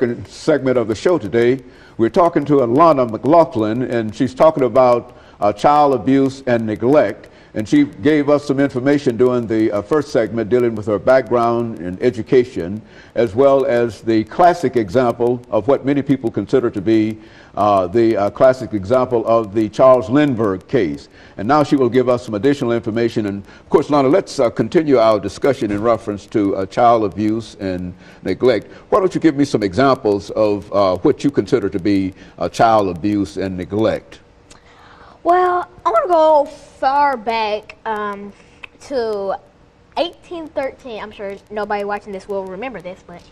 second segment of the show today. We're talking to Alana McLaughlin, and she's talking about child abuse and neglect. And she gave us some information during the first segment dealing with her background in education, as well as the classic example of what many people consider to be the classic example of the Charles Lindbergh case. And now she will give us some additional information. And of course, Lana, let's continue our discussion in reference to child abuse and neglect. Why don't you give me some examples of what you consider to be child abuse and neglect? Well, I want to go far back to 1813. I'm sure nobody watching this will remember this, but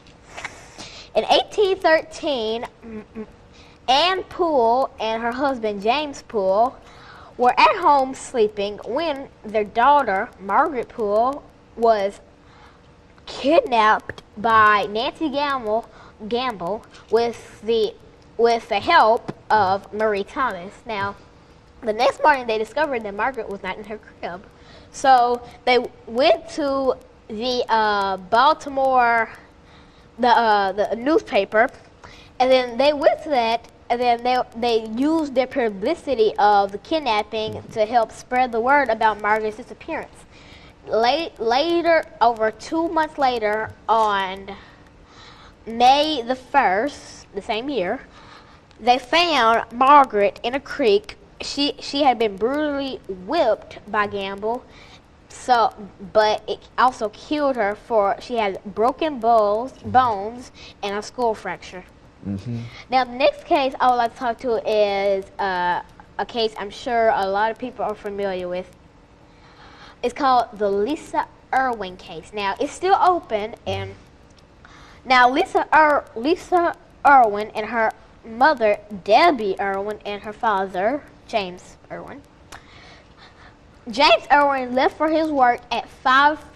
in 1813, Anne Poole and her husband James Poole were at home sleeping when their daughter Margaret Poole was kidnapped by Nancy Gamble with the help of Marie Thomas. Now, the next morning, they discovered that Margaret was not in her crib. So they went to the Baltimore, the newspaper, and then they went to that, and then they used their publicity of the kidnapping to help spread the word about Margaret's disappearance. Later, over 2 months later, on May the 1st, the same year, they found Margaret in a creek. She had been brutally whipped by Gamble, but it also killed her for she had broken bones and a skull fracture. Mm-hmm. Now, the next case I would like to talk to is a case I'm sure a lot of people are familiar with. It's called the Lisa Irwin case. Now, it's still open, and now Lisa Irwin and her mother, Debbie Irwin, and her father, James Irwin. James Irwin left for his work at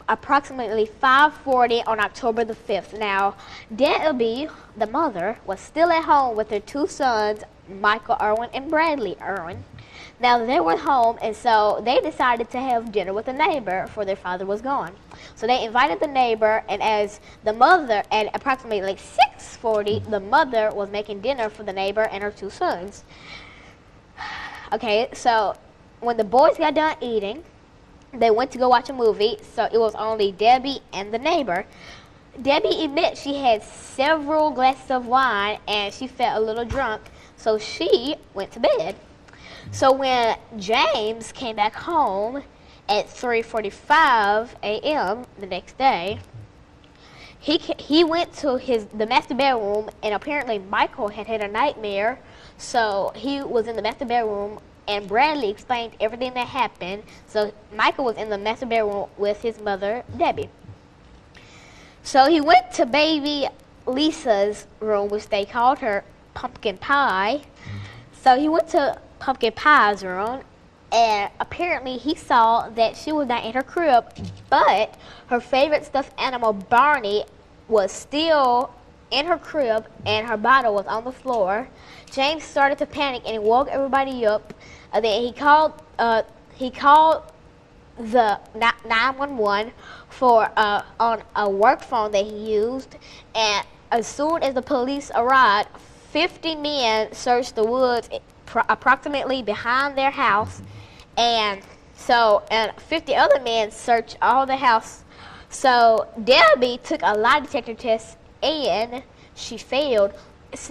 approximately 5:40 on October the 5th. Now, Debbie, the mother, was still at home with her two sons, Michael Irwin and Bradley Irwin. Now, they were home, and so they decided to have dinner with a neighbor, for their father was gone. So they invited the neighbor, and as the mother, at approximately 6:40, the mother was making dinner for the neighbor and her two sons. Okay, so when the boys got done eating, they went to go watch a movie, so it was only Debbie and the neighbor. Debbie admits she had several glasses of wine and she felt a little drunk, so she went to bed. So when James came back home at 3:45 a.m. the next day, he went to the master bedroom, and apparently Michael had had a nightmare, so he was in the master bedroom, and Bradley explained everything that happened. So Michael was in the master bedroom with his mother, Debbie. So he went to baby Lisa's room, which they called her Pumpkin Pie. So he went to Pumpkin Pie's room, and apparently he saw that she was not in her crib, but her favorite stuffed animal, Barney, was still in her crib, and her bottle was on the floor. James started to panic and he woke everybody up. Then he called the 911 on a work phone that he used, and as soon as the police arrived, 50 men searched the woods approximately behind their house, and 50 other men searched all the house. So Debbie took a lie detector test and she failed,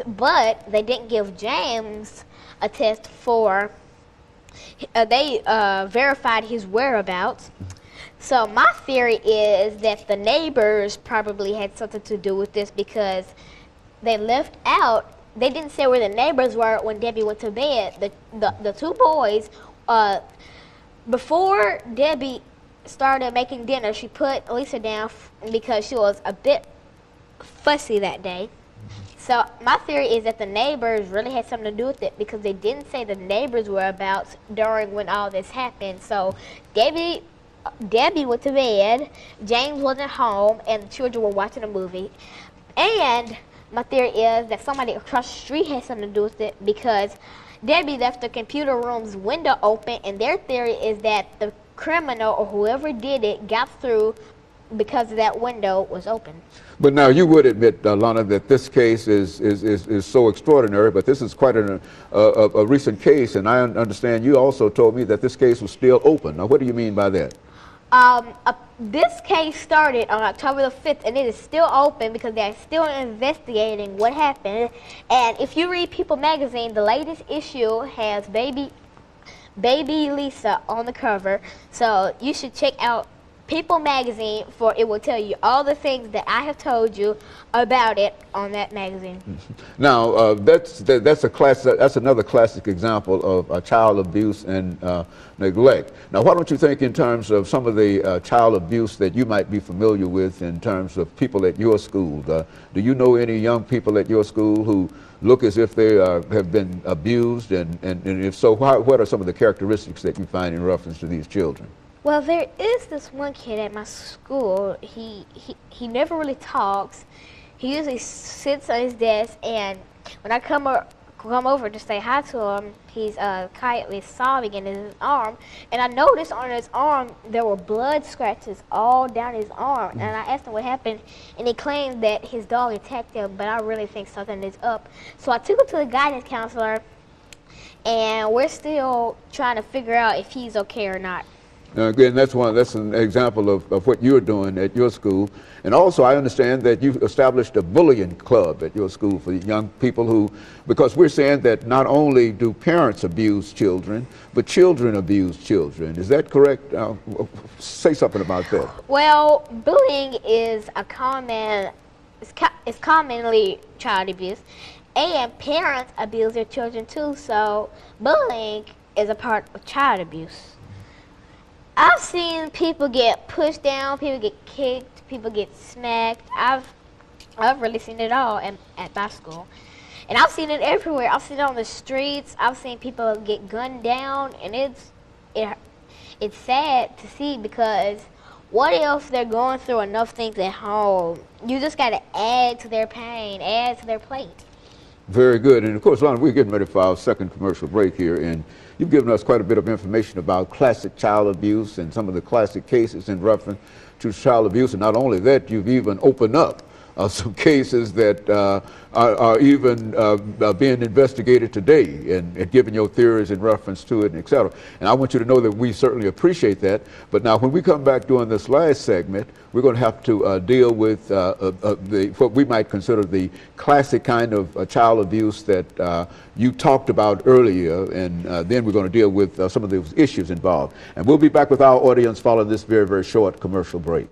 but they didn't give James a test they verified his whereabouts. So my theory is that the neighbors probably had something to do with this, because they left out, they didn't say where the neighbors were when Debbie went to bed. The two boys, before Debbie started making dinner, she put Lisa down because she was a bit fussy that day. So my theory is that the neighbors really had something to do with it, because they didn't say the neighbors' whereabouts during when all this happened. So Debbie went to bed, James wasn't home, and the children were watching a movie. And my theory is that somebody across the street had something to do with it, because Debbie left the computer room's window open, and their theory is that the criminal or whoever did it got through because that window was open. But now you would admit, Alana, that this case is so extraordinary, but this is quite a recent case, and I understand you also told me that this case was still open. Now, what do you mean by that? This case started on October the 5th, and it is still open because they're still investigating what happened. And if you read People magazine, the latest issue has baby Lisa on the cover, so you should check out People magazine, for it will tell you all the things that I have told you about it on that magazine. Now, that's another classic example of child abuse and neglect. Now, why don't you think in terms of some of the child abuse that you might be familiar with in terms of people at your school? Do you know any young people at your school who look as if they have been abused, and if so, what are some of the characteristics that you find in reference to these children? Well, there is this one kid at my school. He never really talks. He usually sits on his desk, and when I come over to say hi to him, he's quietly sobbing in his arm. And I noticed on his arm there were blood scratches all down his arm. And I asked him what happened, and he claimed that his dog attacked him. But I really think something is up. So I took him to the guidance counselor, and we're still trying to figure out if he's okay or not. Again, that's an example of what you're doing at your school. And also, I understand that you've established a bullying club at your school for young people who, because we're saying that not only do parents abuse children, but children abuse children. Is that correct? Say something about that. Well, bullying is it's commonly child abuse, and parents abuse their children too, so bullying is a part of child abuse. I've seen people get pushed down, people get kicked, people get smacked. I've really seen it all at my school. And I've seen it everywhere. I've seen it on the streets. I've seen people get gunned down, and it's sad to see, because what if they're going through enough things at home? You just got to add to their pain, add to their plate. Very good. And of course, Alana, we're getting ready for our second commercial break here, and you've given us quite a bit of information about classic child abuse and some of the classic cases in reference to child abuse. And not only that, you've even opened up some cases that are even being investigated today, and giving your theories in reference to it, and et cetera. And I want you to know that we certainly appreciate that. But now, when we come back during this last segment, we're going to have to deal with what we might consider the classic kind of child abuse that you talked about earlier, and then we're going to deal with some of those issues involved. And we'll be back with our audience following this very, very short commercial break.